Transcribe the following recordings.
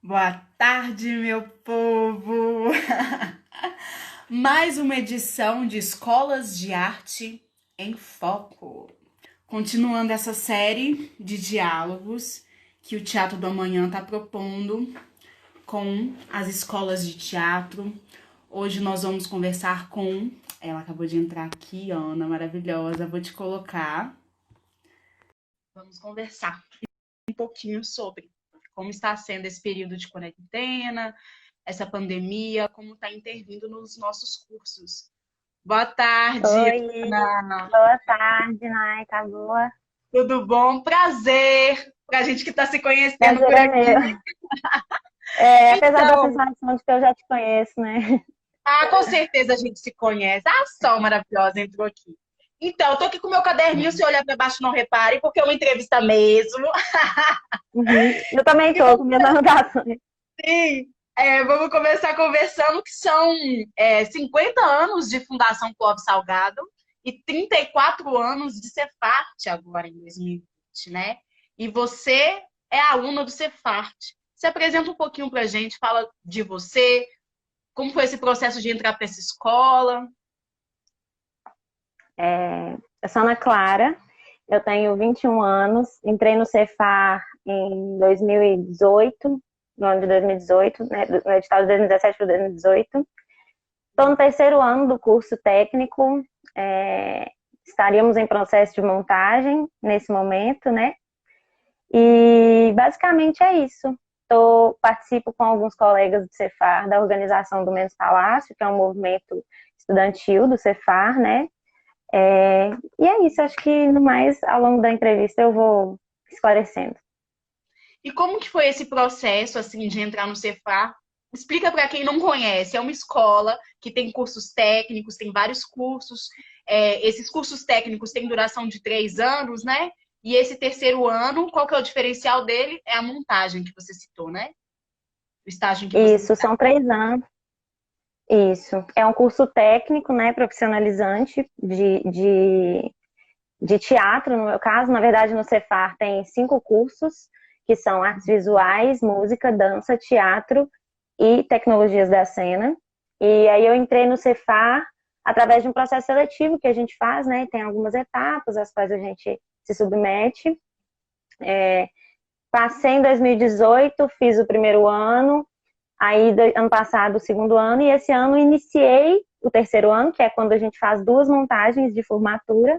Boa tarde, meu povo! Mais uma edição de Escolas de Arte em Foco. Continuando essa série de diálogos que o Teatro do Amanhã está propondo com as escolas de teatro. Hoje nós vamos conversar com... Ela acabou de entrar aqui, Ana, maravilhosa. Vou te colocar. Vamos conversar um pouquinho sobre como está sendo esse período de quarentena, essa pandemia, como está intervindo nos nossos cursos. Boa tarde, Oi, Ana. boa tarde, Nai, tá boa? Tudo bom? Prazer para a gente que está se conhecendo Prazer por é aqui. meu. Apesar da Então, sensação de que eu já te conheço, né? com certeza a gente se conhece. A Sol maravilhosa entrou aqui. Então, eu tô aqui com o meu caderninho, se olhar para baixo não repare, porque é uma entrevista mesmo. Uhum. Eu também E tô com minhas anotações. sim, vamos começar conversando que são 50 anos de Fundação Clóvis Salgado e 34 anos de Cefarte agora em 2020, né? E você é aluna do Cefarte. Se apresenta um pouquinho para a gente, fala de você, como foi esse processo de entrar para essa escola. Eu sou Ana Clara, eu tenho 21 anos, entrei no Cefar em 2018, no ano de 2018, né, no edital de 2017 para 2018. Estou no terceiro ano do curso técnico, estaríamos em processo de montagem nesse momento, né? E basicamente é isso. Participo com alguns colegas do Cefar, da organização do Menos Palácio, que é um movimento estudantil do Cefar, né? E é isso, acho que no mais, ao longo da entrevista, eu vou esclarecendo. E como que foi esse processo assim de entrar no Cefar? Explica para quem não conhece. É uma escola que tem cursos técnicos, tem vários cursos. Esses cursos técnicos têm duração de 3 anos, né? E esse terceiro ano, qual que é o diferencial dele? É a montagem que você citou, né? O estágio em que você Isso, está. são 3 anos. Isso. É um curso técnico, né, profissionalizante de teatro, no meu caso. Na verdade, no Cefar tem 5 cursos, que são artes visuais, música, dança, teatro e tecnologias da cena. E aí eu entrei no Cefar através de um processo seletivo que a gente faz, né? Tem algumas etapas às quais a gente se submete. Passei em 2018, fiz o primeiro ano, aí ano passado o segundo ano, e esse ano iniciei o terceiro ano, que é quando a gente faz 2 montagens de formatura.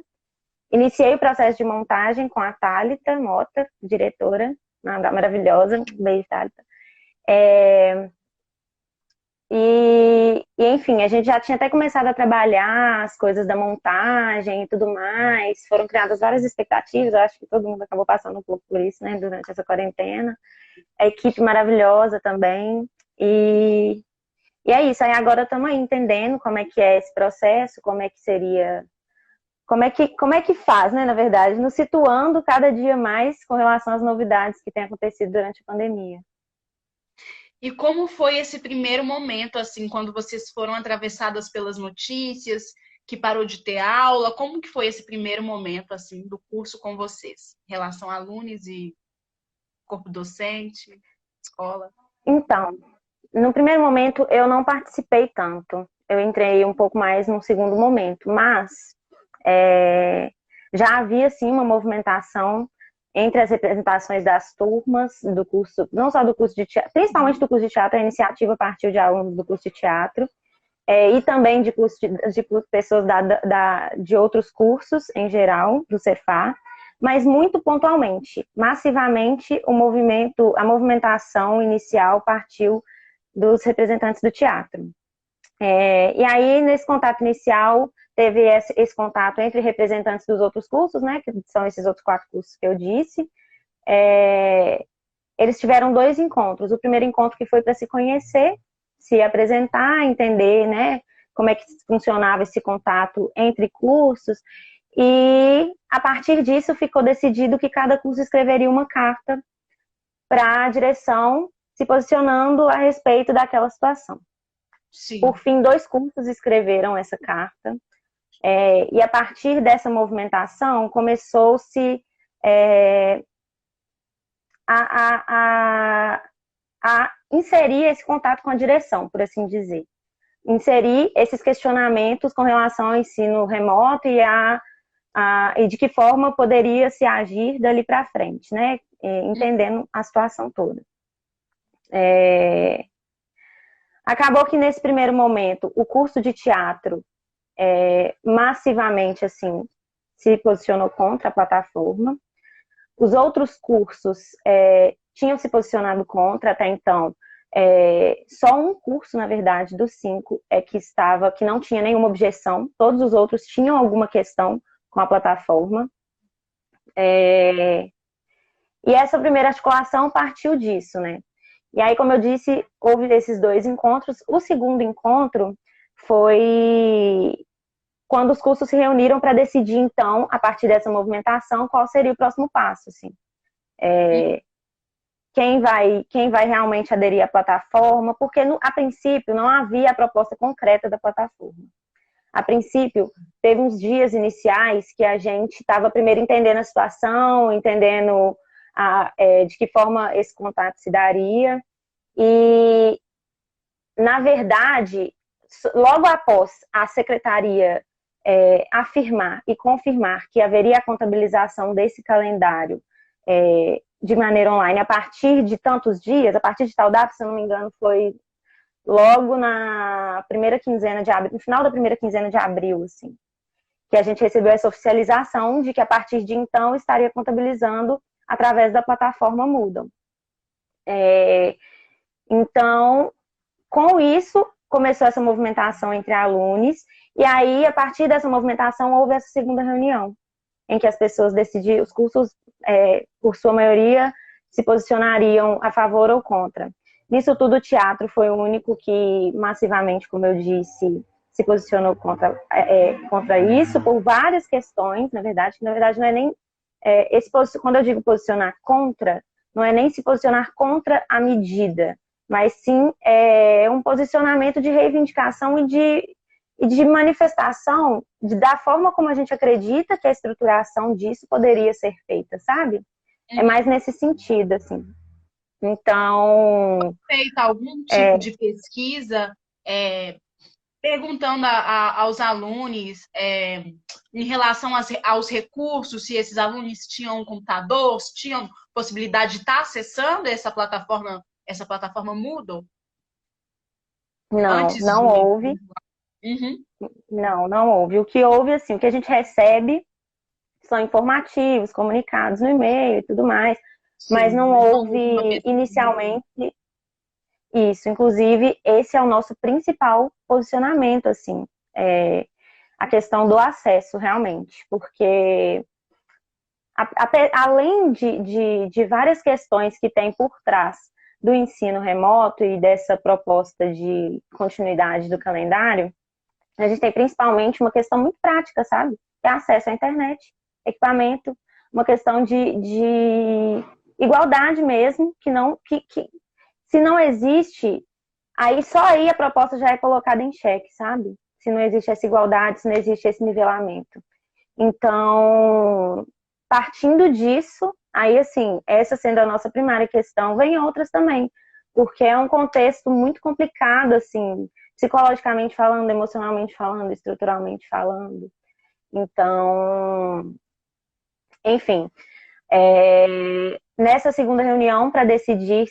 Iniciei o processo de montagem com a Thalita Mota, diretora, maravilhosa, beijo, Thalita. Enfim, a gente já tinha até começado a trabalhar as coisas da montagem e tudo mais. Foram criadas várias expectativas, eu acho que todo mundo acabou passando um pouco por isso, né, durante essa quarentena. A equipe maravilhosa também. E, e é isso, aí agora estamos aí entendendo como é que é esse processo, como é que seria, como é que faz, né, na verdade, nos situando cada dia mais com relação às novidades que têm acontecido durante a pandemia. E como foi esse primeiro momento, assim, quando vocês foram atravessadas pelas notícias, que parou de ter aula? Como que foi esse primeiro momento, assim, do curso com vocês? Em relação a alunos e corpo docente, escola? Então, no primeiro momento eu não participei tanto, eu entrei um pouco mais no segundo momento, mas é, já havia sim uma movimentação entre as representações das turmas do curso, não só do curso de teatro, principalmente do curso de teatro. A iniciativa partiu de alunos do curso de teatro, e também de pessoas de outros cursos em geral, do Cefar, mas muito pontualmente. Massivamente, a movimentação inicial partiu dos representantes do teatro. E aí, nesse contato inicial, teve esse contato entre representantes dos outros cursos, né, que são esses outros 4 cursos que eu disse. Eles tiveram 2 encontros. O primeiro encontro que foi para se conhecer, se apresentar, entender, né, como é que funcionava esse contato entre cursos. E a partir disso ficou decidido que cada curso escreveria uma carta para a direção, se posicionando a respeito daquela situação. Por Sim. fim, 2 cursos escreveram essa carta, e a partir dessa movimentação começou-se, a, a, a, a inserir esse contato com a direção, por assim dizer. Inserir esses questionamentos com relação ao ensino remoto e de que forma poderia se agir dali para frente, né? Entendendo a situação toda. Acabou que nesse primeiro momento o curso de teatro massivamente assim se posicionou contra a plataforma. Os outros cursos tinham se posicionado contra até então. Só um curso, na verdade, dos 5 que não tinha nenhuma objeção. Todos os outros tinham alguma questão com a plataforma. E essa primeira articulação partiu disso, né? E aí, como eu disse, houve esses 2 encontros. O segundo encontro foi quando os cursos se reuniram para decidir, então, a partir dessa movimentação, qual seria o próximo passo, assim. Quem vai realmente aderir à plataforma, porque a princípio não havia a proposta concreta da plataforma. A princípio, teve uns dias iniciais que a gente estava primeiro entendendo a situação, entendendo de que forma esse contato se daria, e, na verdade, logo após a secretaria afirmar e confirmar que haveria a contabilização desse calendário de maneira online a partir de tantos dias, a partir de tal data, se eu não me engano, foi logo na primeira quinzena de abril, no final da primeira quinzena de abril, assim, que a gente recebeu essa oficialização de que a partir de então estaria contabilizando através da plataforma Moodle. Então, com isso, começou essa movimentação entre alunos, e aí, a partir dessa movimentação, houve essa segunda reunião, em que as pessoas decidiram, os cursos, por sua maioria, se posicionariam a favor ou contra. Nisso tudo, o teatro foi o único que, massivamente, como eu disse, se posicionou contra isso, por várias questões, na verdade não é nem... quando eu digo posicionar contra, não é nem se posicionar contra a medida, mas sim um posicionamento de reivindicação e de manifestação da forma como a gente acredita que a estruturação disso poderia ser feita, sabe? É mais nesse sentido, assim. Então... Feita algum tipo de pesquisa perguntando aos alunos em relação aos recursos, se esses alunos tinham um computador, se tinham possibilidade de estar acessando essa plataforma Moodle? Não houve. Não houve. O que houve, assim, o que a gente recebe são informativos, comunicados no e-mail e tudo mais, mas não houve inicialmente isso. Inclusive, esse é o nosso principal posicionamento, assim, a questão do acesso, realmente, porque além de várias questões que tem por trás do ensino remoto e dessa proposta de continuidade do calendário, a gente tem principalmente uma questão muito prática, sabe? Que é acesso à internet, equipamento, uma questão de igualdade mesmo, que se não existe, só aí a proposta já é colocada em xeque, sabe? Se não existe essa igualdade, se não existe esse nivelamento. Então, partindo disso, aí assim, essa sendo a nossa primária questão, vem outras também, porque é um contexto muito complicado, assim, psicologicamente falando, emocionalmente falando, estruturalmente falando. Então, enfim, nessa segunda reunião para decidir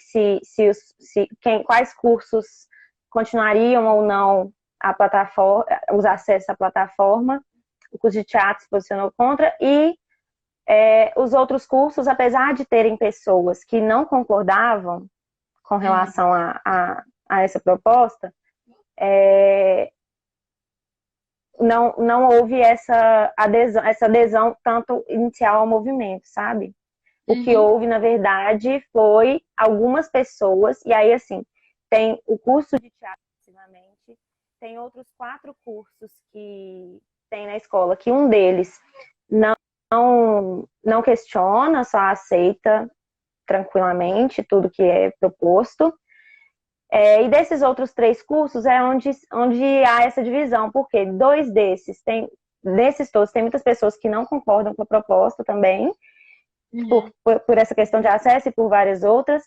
quais cursos continuariam ou não a plataforma, os acessos à plataforma, o curso de teatro se posicionou contra e os outros cursos, apesar de terem pessoas que não concordavam com relação a essa proposta, não houve essa adesão tanto inicial ao movimento, sabe? O que houve, na verdade, foi algumas pessoas, e aí, assim, tem o curso de teatro, tem outros 4 cursos que tem na escola, que um deles não questiona, só aceita tranquilamente tudo que é proposto. E desses outros 3 cursos é onde há essa divisão, porque 2 desses todos, tem muitas pessoas que não concordam com a proposta também, por essa questão de acesso e por várias outras,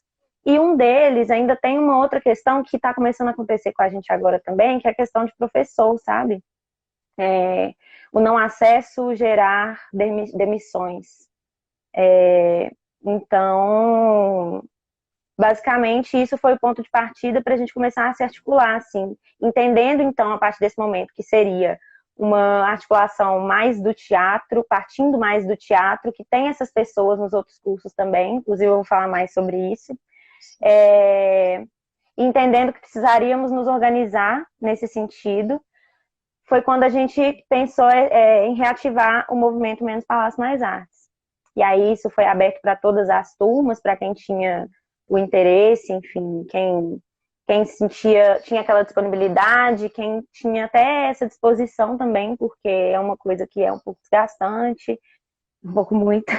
E um deles ainda tem uma outra questão que está começando a acontecer com a gente agora também, que é a questão de professor, sabe? O não acesso gerar demissões. Então, basicamente, isso foi o ponto de partida para a gente começar a se articular, assim, entendendo, então, a partir desse momento, que seria uma articulação mais do teatro, partindo mais do teatro, que tem essas pessoas nos outros cursos também, inclusive eu vou falar mais sobre isso, entendendo que precisaríamos nos organizar nesse sentido, foi quando a gente pensou em reativar o movimento Menos Palácio Mais Artes. E aí isso foi aberto para todas as turmas, para quem tinha o interesse, enfim, quem sentia, tinha aquela disponibilidade, quem tinha até essa disposição também, porque é uma coisa que é um pouco desgastante, um pouco muito.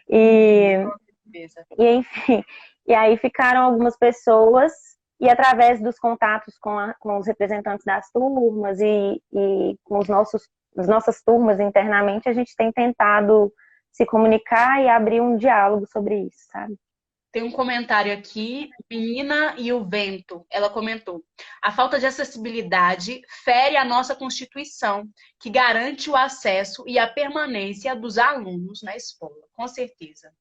E enfim, e aí ficaram algumas pessoas, e através dos contatos com os representantes das turmas e com as nossas turmas internamente, a gente tem tentado se comunicar e abrir um diálogo sobre isso, sabe? Tem um comentário aqui, Menina e o Vento. Ela comentou: a falta de acessibilidade fere a nossa Constituição, que garante o acesso e a permanência dos alunos na escola. Com certeza.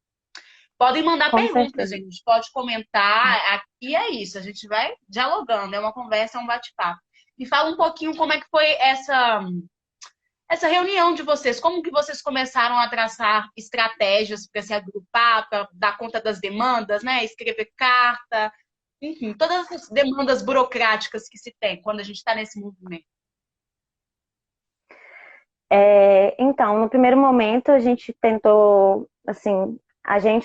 Podem mandar Com perguntas, certeza. gente. Pode comentar. Aqui é isso. A gente vai dialogando. É uma conversa, é um bate-papo. Me fala um pouquinho como é que foi essa reunião de vocês. Como que vocês começaram a traçar estratégias para se agrupar, para dar conta das demandas, né? Escrever carta, enfim, todas as demandas burocráticas que se tem quando a gente está nesse movimento. Então, no primeiro momento, a gente tentou, assim,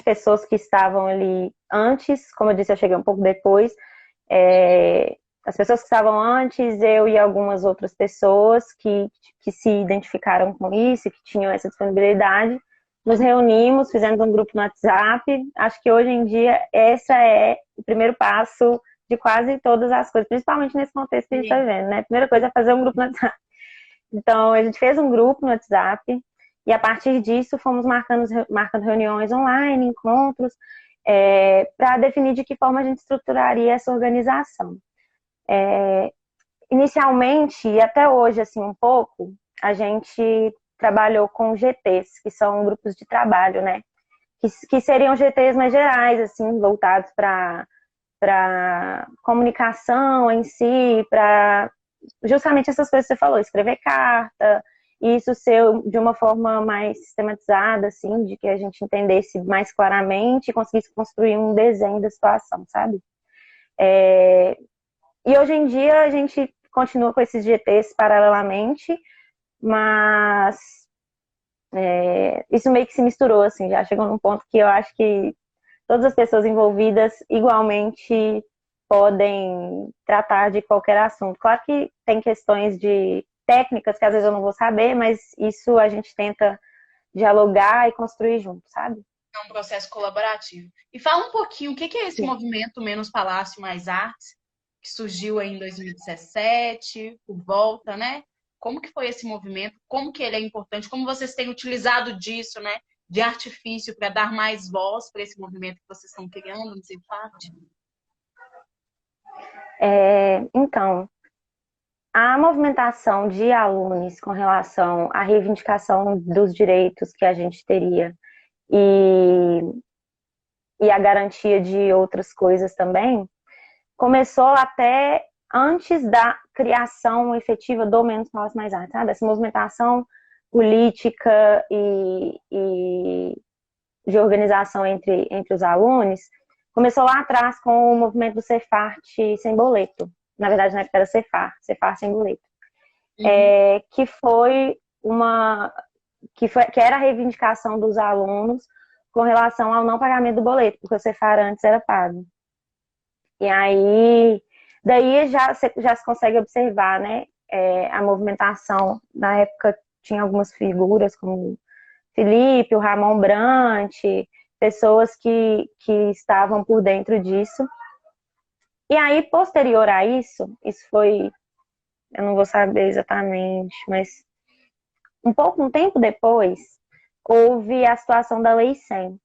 pessoas que estavam ali antes, como eu disse, eu cheguei um pouco depois, as pessoas que estavam antes, eu e algumas outras pessoas que se identificaram com isso, que tinham essa disponibilidade, nos reunimos, fizemos um grupo no WhatsApp. Acho que hoje em dia essa é o primeiro passo de quase todas as coisas, principalmente nesse contexto que a gente está vivendo, né? A primeira coisa é fazer um grupo no WhatsApp. Então, a gente fez um grupo no WhatsApp e a partir disso fomos marcando reuniões online, encontros, para definir de que forma a gente estruturaria essa organização. Inicialmente, e até hoje, assim, um pouco, a gente trabalhou com GTs, que são grupos de trabalho, né? Que seriam GTs mais gerais, assim, voltados para comunicação em si, para justamente essas coisas que você falou, escrever carta, e isso ser de uma forma mais sistematizada, assim, de que a gente entendesse mais claramente e conseguisse construir um desenho da situação, sabe? E hoje em dia a gente continua com esses GTs paralelamente, mas isso meio que se misturou, assim, já chegou num ponto que eu acho que todas as pessoas envolvidas igualmente podem tratar de qualquer assunto. Claro que tem questões de técnicas que às vezes eu não vou saber, mas isso a gente tenta dialogar e construir junto, sabe? É um processo colaborativo. E fala um pouquinho, o que é esse Sim. movimento Menos Palácio Mais Artes, que surgiu aí em 2017, por volta, né? Como que foi esse movimento? Como que ele é importante? Como vocês têm utilizado disso, né? De artifício para dar mais voz para esse movimento que vocês estão criando no Cefat? Então, a movimentação de alunos com relação à reivindicação dos direitos que a gente teria e, e a garantia de outras coisas também, começou até antes da criação efetiva do Menos Palácio Mais Artes, sabe? Essa movimentação política e de organização entre os alunos começou lá atrás com o movimento do Cefart sem boleto. Na verdade, na época era Cefar sem boleto. Que foi que era a reivindicação dos alunos com relação ao não pagamento do boleto, porque o Cefar antes era pago. E aí, daí já se consegue observar, né, a movimentação. Na época tinha algumas figuras como Felipe, o Ramon Brant, pessoas que estavam por dentro disso. E aí, posterior a isso foi, eu não vou saber exatamente, mas um tempo depois, houve a situação da Lei 100,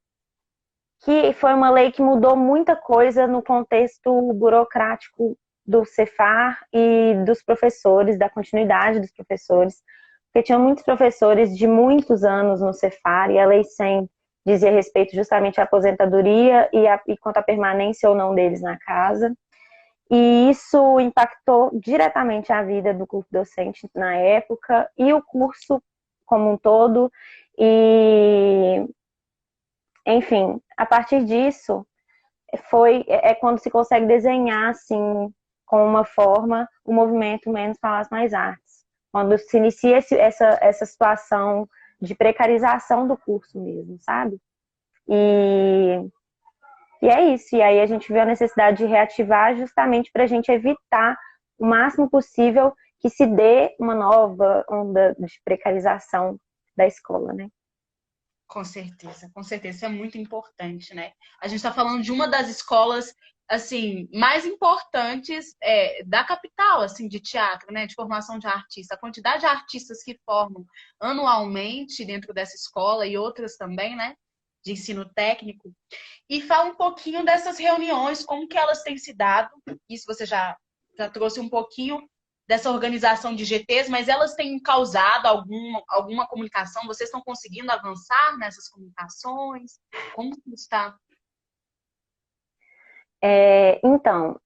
que foi uma lei que mudou muita coisa no contexto burocrático do Cefar e dos professores, da continuidade dos professores, porque tinham muitos professores de muitos anos no Cefar e a Lei 100 dizia respeito justamente à aposentadoria e quanto à permanência ou não deles na casa. E isso impactou diretamente a vida do corpo docente na época e o curso como um todo. E, enfim, a partir disso, é quando se consegue desenhar, assim, com uma forma, o movimento Menos Palavras Mais Artes. Quando se inicia essa situação de precarização do curso mesmo, sabe? E é isso. E aí a gente viu a necessidade de reativar justamente para a gente evitar o máximo possível que se dê uma nova onda de precarização da escola, né? Com certeza, isso é muito importante, né? A gente está falando de uma das escolas, assim, mais importantes da capital, assim, de teatro, né? De formação de artista. A quantidade de artistas que formam anualmente dentro dessa escola e outras também, né? De ensino técnico. E fala um pouquinho dessas reuniões, como que elas têm se dado. Isso você já trouxe um pouquinho dessa organização de GTs, mas elas têm causado alguma comunicação? Vocês estão conseguindo avançar nessas comunicações? Como que está? Então,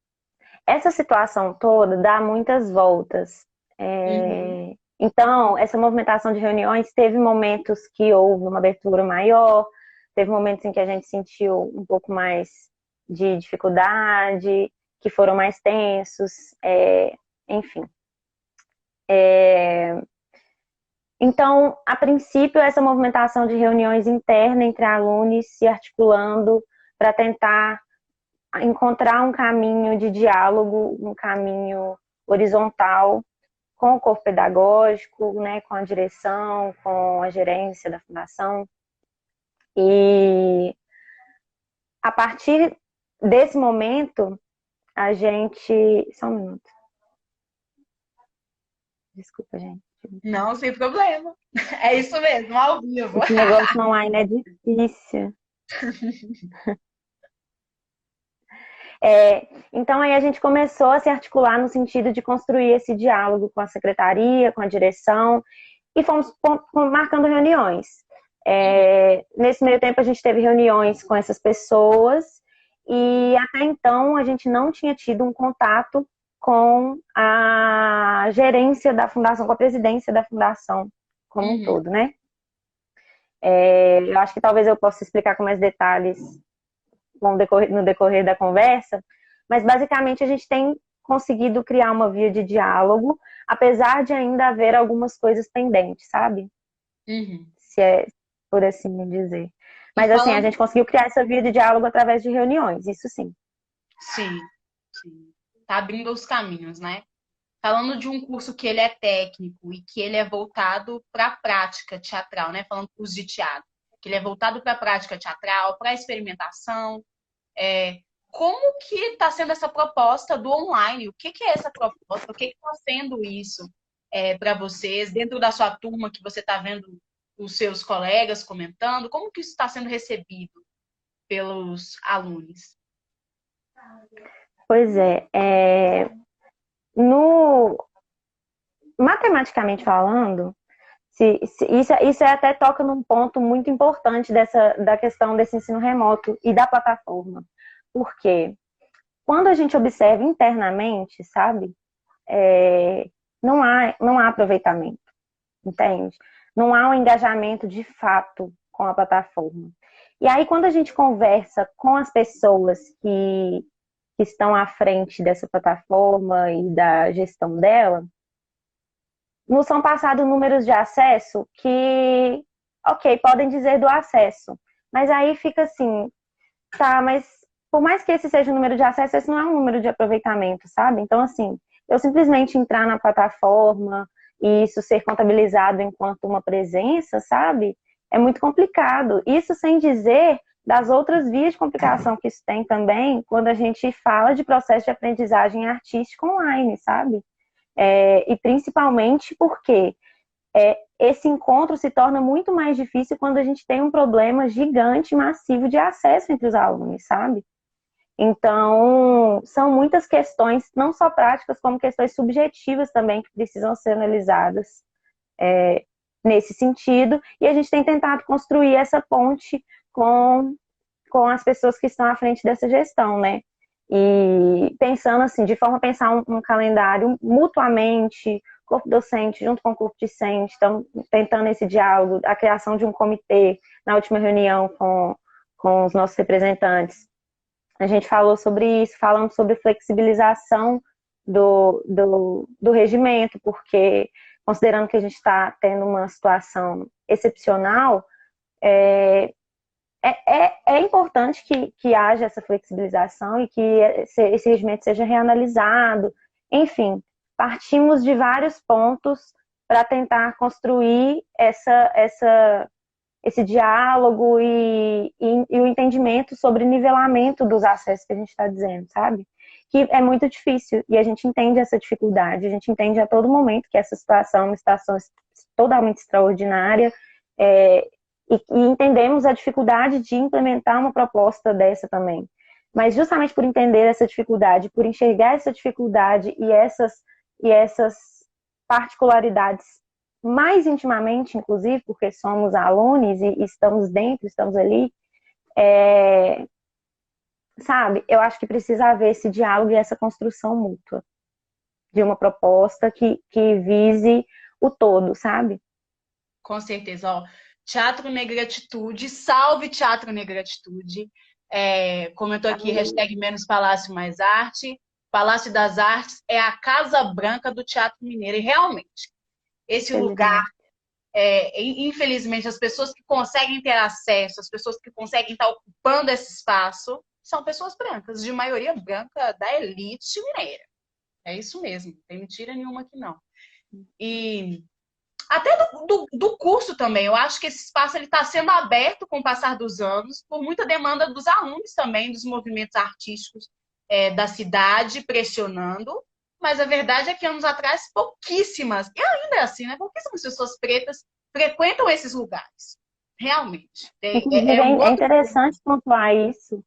essa situação toda dá muitas voltas. Uhum. Então, essa movimentação de reuniões teve momentos que houve uma abertura maior, teve momentos em que a gente sentiu um pouco mais de dificuldade, que foram mais tensos, enfim. Então, a princípio, essa movimentação de reuniões interna entre alunos se articulando para tentar encontrar um caminho de diálogo, um caminho horizontal com o corpo pedagógico, né, com a direção, com a gerência da fundação. E a partir desse momento, a gente. Só um minuto. Desculpa, gente. Não, sem problema. É isso mesmo, ao vivo. Esse negócio online é difícil. Então, aí a gente começou a se articular no sentido de construir esse diálogo com a secretaria, com a direção, e fomos marcando reuniões. Nesse meio tempo, a gente teve reuniões com essas pessoas, e até então a gente não tinha tido um contato com a gerência da fundação, com a presidência da fundação como um todo, né? Eu acho que talvez eu possa explicar com mais detalhes no decorrer da conversa, mas basicamente a gente tem conseguido criar uma via de diálogo, apesar de ainda haver algumas coisas pendentes, sabe? Se é por assim dizer. Mas assim, a gente conseguiu criar essa via de diálogo através de reuniões, isso sim. Sim, sim. Tá abrindo os caminhos, né? Falando de um curso que ele é técnico e que ele é voltado para a prática teatral, né? Falando curso de teatro, que ele é voltado para a prática teatral, para a experimentação. Como que está sendo essa proposta do online? O que é essa proposta? O que está sendo isso para vocês, dentro da sua turma, que você está vendo os seus colegas comentando? Como que isso está sendo recebido pelos alunos? Pois matematicamente falando, isso até toca num ponto muito importante da questão desse ensino remoto e da plataforma. Porque quando a gente observa internamente, sabe, não há aproveitamento, entende? Não há um engajamento de fato com a plataforma. E aí, quando a gente conversa com as pessoas que estão à frente dessa plataforma e da gestão dela, nos são passados números de acesso que, ok, podem dizer do acesso, mas aí fica assim, tá, mas por mais que esse seja o número de acesso, esse não é um número de aproveitamento, sabe? Então, assim, eu simplesmente entrar na plataforma e isso ser contabilizado enquanto uma presença, sabe? É muito complicado. Isso sem dizer das outras vias de complicação que isso tem também quando a gente fala de processo de aprendizagem artística online, sabe? E principalmente porque esse encontro se torna muito mais difícil quando a gente tem um problema gigante, massivo de acesso entre os alunos, sabe? Então, são muitas questões, não só práticas, como questões subjetivas também, que precisam ser analisadas nesse sentido, e a gente tem tentado construir essa ponte com as pessoas que estão à frente dessa gestão, né? E pensando assim, de forma a pensar um calendário mutuamente, corpo docente junto com o corpo discente, estamos tentando esse diálogo, a criação de um comitê na última reunião com os nossos representantes. A gente falou sobre isso, falando sobre flexibilização do regimento, porque considerando que a gente está tendo uma situação excepcional, é importante que haja essa flexibilização e que esse regimento seja reanalisado. Enfim, partimos de vários pontos para tentar construir esse diálogo e o entendimento sobre nivelamento dos acessos que a gente está dizendo, sabe? Que é muito difícil e a gente entende essa dificuldade, a gente entende a todo momento que essa situação é uma situação totalmente extraordinária, e entendemos a dificuldade de implementar uma proposta dessa também. Mas justamente por entender essa dificuldade, por enxergar essa dificuldade e essas particularidades mais intimamente, inclusive, porque somos alunos e estamos dentro, estamos ali, sabe? Eu acho que precisa haver esse diálogo e essa construção mútua de uma proposta que vise o todo, sabe? Com certeza, ó. Teatro Negratitude, salve Teatro Negratitude. Comentou aqui, hashtag Menos Palácio Mais Arte. Palácio das Artes é a Casa Branca do Teatro Mineiro. E realmente, esse lugar, infelizmente, as pessoas que conseguem ter acesso, as pessoas que conseguem estar ocupando esse espaço, são pessoas brancas, de maioria branca da elite mineira. É isso mesmo, não tem mentira nenhuma aqui não. E até do curso também, eu acho que esse espaço está sendo aberto com o passar dos anos, por muita demanda dos alunos também, dos movimentos artísticos da cidade, pressionando, mas a verdade é que anos atrás, pouquíssimas, e ainda é assim, né? Pouquíssimas pessoas pretas frequentam esses lugares. Realmente. Inclusive, é interessante pontuar isso.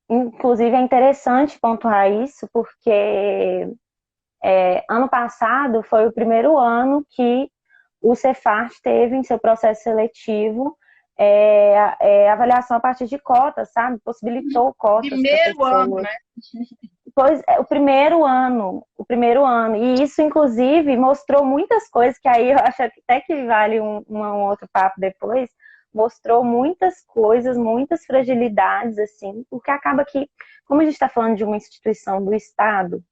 Inclusive, é interessante pontuar isso, porque ano passado foi o primeiro ano que o Cefart teve em seu processo seletivo avaliação a partir de cotas, sabe? Possibilitou cotas para pessoas. Primeiro ano, né? Pois o primeiro ano. E isso, inclusive, mostrou muitas coisas, que aí eu acho até que vale um outro papo depois, mostrou muitas coisas, muitas fragilidades, assim, porque acaba que, como a gente está falando de uma instituição do Estado,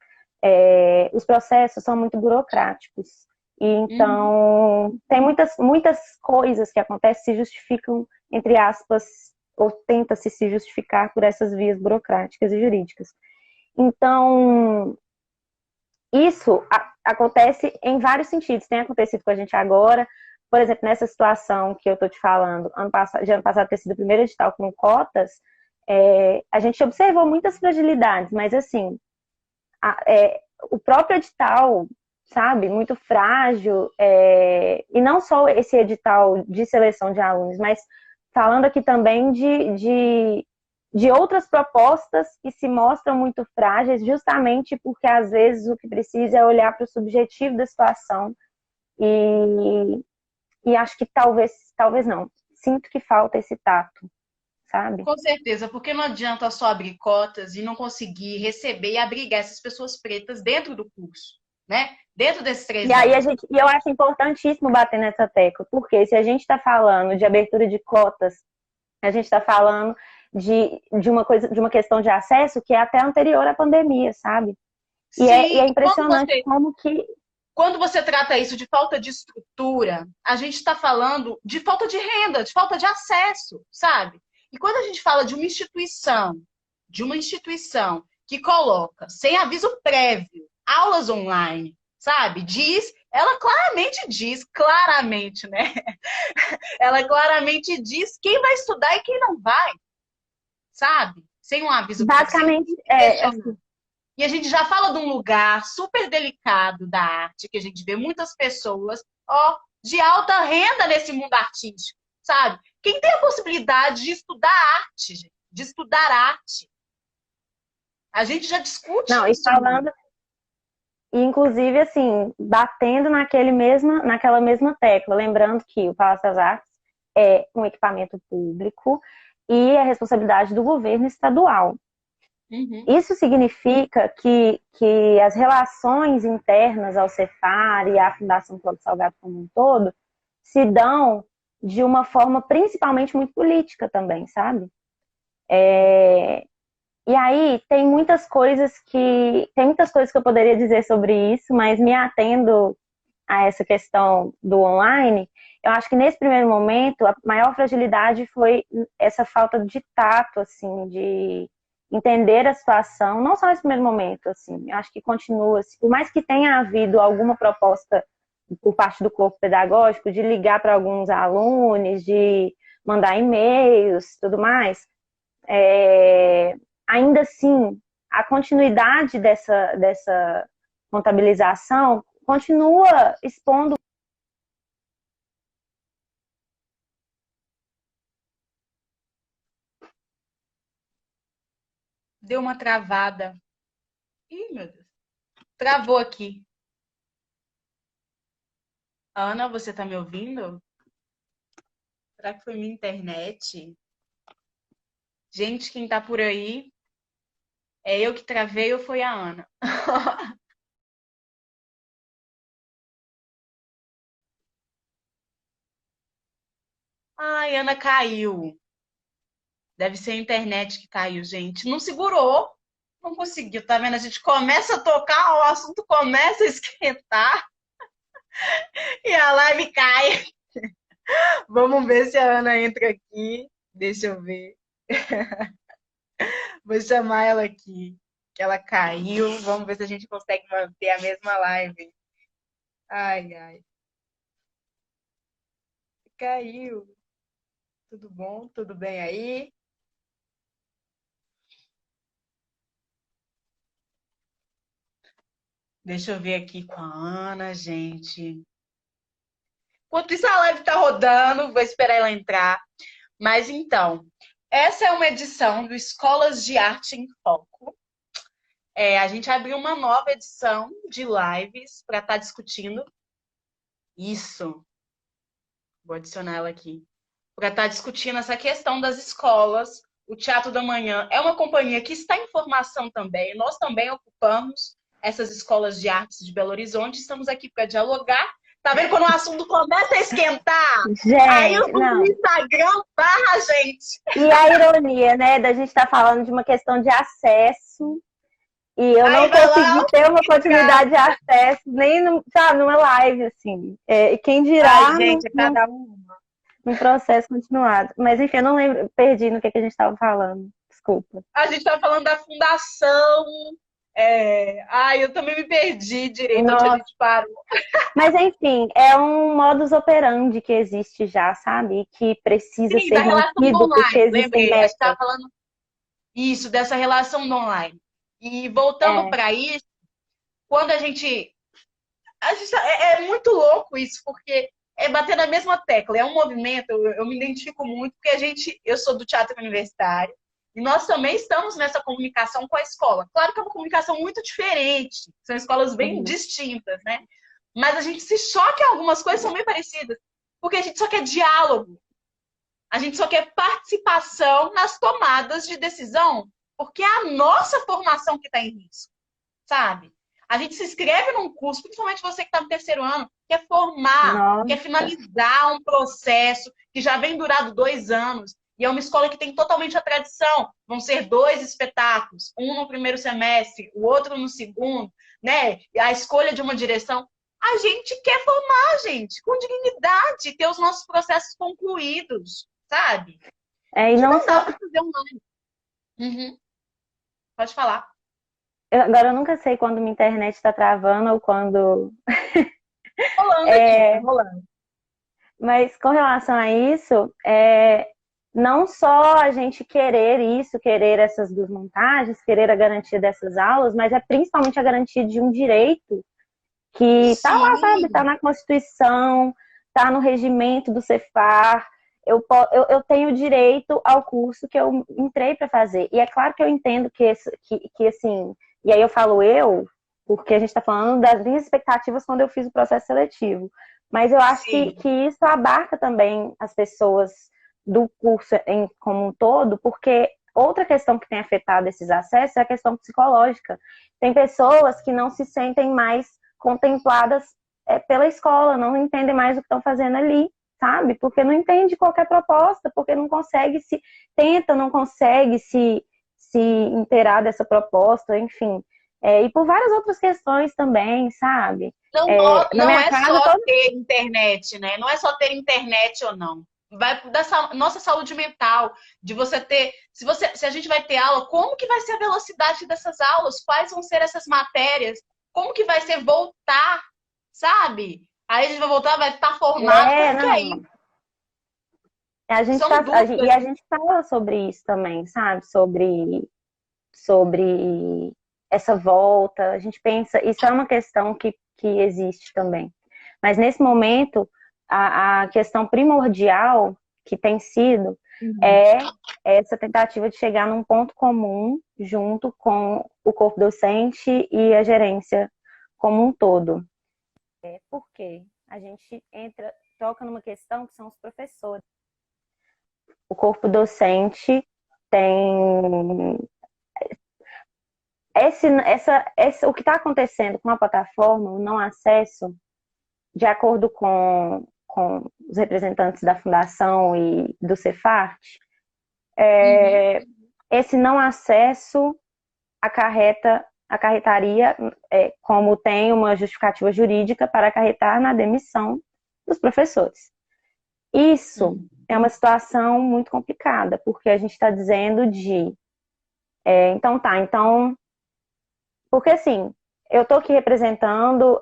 os processos são muito burocráticos. E então, tem muitas coisas que acontecem se justificam, entre aspas, ou tenta-se se justificar por essas vias burocráticas e jurídicas. Então, isso acontece em vários sentidos. Tem acontecido com a gente agora, por exemplo, nessa situação que eu estou te falando, de ano passado ter sido o primeiro edital com cotas, a gente observou muitas fragilidades, mas assim, o próprio edital, sabe, muito frágil, e não só esse edital de seleção de alunos, mas falando aqui também de outras propostas que se mostram muito frágeis, justamente porque às vezes o que precisa é olhar para o subjetivo da situação e acho que talvez não, sinto que falta esse tato, sabe? Com certeza, porque não adianta só abrir cotas e não conseguir receber e abrigar essas pessoas pretas dentro do curso, né? Dentro desses 3 anos. E eu acho importantíssimo bater nessa tecla, porque se a gente está falando de abertura de cotas, a gente está falando de uma questão de acesso que é até anterior à pandemia, sabe? Sim, e é impressionante como que... Quando você trata isso de falta de estrutura, a gente está falando de falta de renda, de falta de acesso, sabe? E quando a gente fala de uma instituição que coloca, sem aviso prévio, aulas online, sabe? Ela claramente, né? Ela claramente diz quem vai estudar e quem não vai, sabe? Sem um aviso basicamente, prévio. E a gente já fala de um lugar super delicado da arte, que a gente vê muitas pessoas, ó, de alta renda nesse mundo artístico, sabe? Quem tem a possibilidade de estudar arte, gente, de estudar arte, a gente já discute Não, e isso muito. falando, e inclusive assim, batendo naquela mesma tecla, lembrando que o Palácio das Artes é um equipamento público e é responsabilidade do governo estadual. Uhum. Isso significa que as relações internas ao Cefar e à Fundação Clóvis Salgado como um todo se dão de uma forma principalmente muito política também, sabe? E aí tem muitas coisas que eu poderia dizer sobre isso, mas me atendo a essa questão do online, eu acho que nesse primeiro momento a maior fragilidade foi essa falta de tato, assim, de entender a situação, não só nesse primeiro momento, assim, eu acho que continua, assim, por mais que tenha havido alguma proposta por parte do corpo pedagógico de ligar para alguns alunos, de mandar e-mails, tudo mais, é, ainda assim, a continuidade dessa contabilização continua expondo. Deu uma travada. Ih, meu Deus. Travou aqui. Ana, você tá me ouvindo? Será que foi minha internet? Gente, quem tá por aí, é eu que travei ou foi a Ana? Ai, Ana caiu. Deve ser a internet que caiu, gente. Não segurou, não conseguiu. Tá vendo? A gente começa a tocar, o assunto começa a esquentar e a live cai. Vamos ver se a Ana entra aqui. Deixa eu ver. Vou chamar ela aqui. Que ela caiu. Vamos ver se a gente consegue manter a mesma live. Ai, ai. Caiu. Tudo bom? Tudo bem aí? Deixa eu ver aqui com a Ana, gente. Enquanto isso, a live tá rodando. Vou esperar ela entrar. Mas então, essa é uma edição do Escolas de Arte em Foco. A gente abriu uma nova edição de lives para estar discutindo isso. Vou adicionar ela aqui. Para estar discutindo essa questão das escolas. O Teatro da Manhã é uma companhia que está em formação também. Nós também ocupamos essas escolas de artes de Belo Horizonte. Estamos aqui para dialogar. Tá vendo quando o assunto começa a esquentar? Aí Gente, o não. Instagram barra a gente. E a ironia, né, da gente estar falando de uma questão de acesso e eu Aí não vai lá, consegui ter uma cara. continuidade de acesso nem, sabe, numa live, assim. E quem Ai, dirá gente, é cada um. num processo continuado. Mas enfim, eu não lembro, perdi no que a gente estava falando. Desculpa. A gente tá falando da fundação. Ai, eu também me perdi direito onde a Nossa. gente parou. Mas enfim, é um modus operandi que existe já, sabe? Que precisa Sim, da ser relação do mantido porque online, existem lembrei. A gente tava metas. falando isso, dessa relação do online. E voltando É, para isso, quando é muito louco isso, porque é bater na mesma tecla, é um movimento, eu me identifico muito, porque eu sou do teatro universitário, e nós também estamos nessa comunicação com a escola. Claro que é uma comunicação muito diferente, são escolas bem uhum. distintas, né? Mas a gente se choca em algumas coisas, são bem parecidas, porque a gente só quer diálogo, a gente só quer participação nas tomadas de decisão, porque é a nossa formação que está em risco, sabe? A gente se inscreve num curso, principalmente você que está no terceiro ano, quer formar, quer Nossa. finalizar um processo que já vem durado 2 anos, e é uma escola que tem totalmente a tradição. Vão ser 2 espetáculos, um no primeiro semestre, o outro no segundo, né? A escolha de uma direção. A gente quer formar, gente, com dignidade, ter os nossos processos concluídos, sabe? E Que não não só. dá para fazer online. Uhum. Pode falar. Agora eu nunca sei quando minha internet está travando ou quando. Rolando aqui, tá É, rolando. mas com relação a isso, não só a gente querer isso, querer essas duas montagens, querer a garantia dessas aulas, mas é principalmente a garantia de um direito que está lá, sabe? Está Sim, na Constituição, está no regimento do Cefar. Eu tenho direito ao curso que eu entrei para fazer. E é claro que eu entendo que assim, e aí eu falo porque a gente está falando das minhas expectativas quando eu fiz o processo seletivo. Mas eu acho sim, que isso abarca também as pessoas do curso como um todo, porque outra questão que tem afetado esses acessos é a questão psicológica. Tem pessoas que não se sentem mais contempladas pela escola, não entendem mais o que estão fazendo ali, sabe? Porque não entende qualquer proposta, porque não consegue não consegue se inteirar dessa proposta, enfim. E por várias outras questões também, sabe? não, Na não minha é casa, só todo... ter internet, né? Não é só ter internet ou não. Vai da nossa saúde mental, de você ter, se a gente vai ter aula, como que vai ser a velocidade dessas aulas? Quais vão ser essas matérias? Como que vai ser voltar, sabe? Aí a gente vai voltar, vai estar formado. Como que é isso? Não. A gente São e dúvidas. a gente fala sobre isso também, sabe? Sobre essa volta. A gente pensa, isso é uma questão que existe também. Mas nesse momento, a questão primordial que tem sido Uhum. é essa tentativa de chegar num ponto comum junto com o corpo docente e a gerência como um todo. Porque a gente toca numa questão que são os professores. O corpo docente tem o que está acontecendo com a plataforma, o não acesso, de acordo com os representantes da Fundação e do Cefart, Uhum. esse não acesso acarretaria, como tem uma justificativa jurídica para acarretar na demissão dos professores. Isso Uhum. é uma situação muito complicada, porque a gente está dizendo então, porque assim, eu estou aqui representando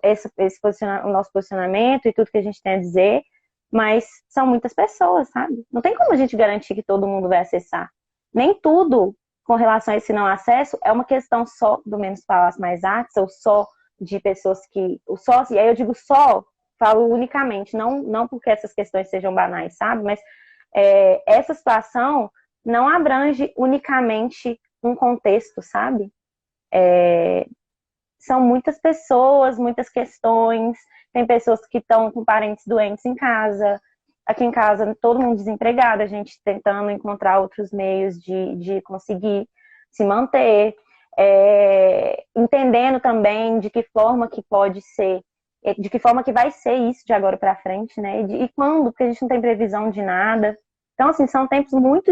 o nosso posicionamento e tudo que a gente tem a dizer, mas são muitas pessoas, sabe? Não tem como a gente garantir que todo mundo vai acessar. Nem tudo com relação a esse não acesso é uma questão só do Menos Palavras Mais Artes, ou só de pessoas que. E aí eu digo só, falo unicamente, não porque essas questões sejam banais, sabe? Mas essa situação não abrange unicamente um contexto, sabe? São muitas pessoas, muitas questões. Tem pessoas que estão com parentes doentes em casa. Aqui em casa, todo mundo desempregado, a gente tentando encontrar outros meios de conseguir se manter. Entendendo também de que forma que pode ser, de que forma que vai ser isso de agora para frente, né? E quando, porque a gente não tem previsão de nada. Então, assim, são tempos muito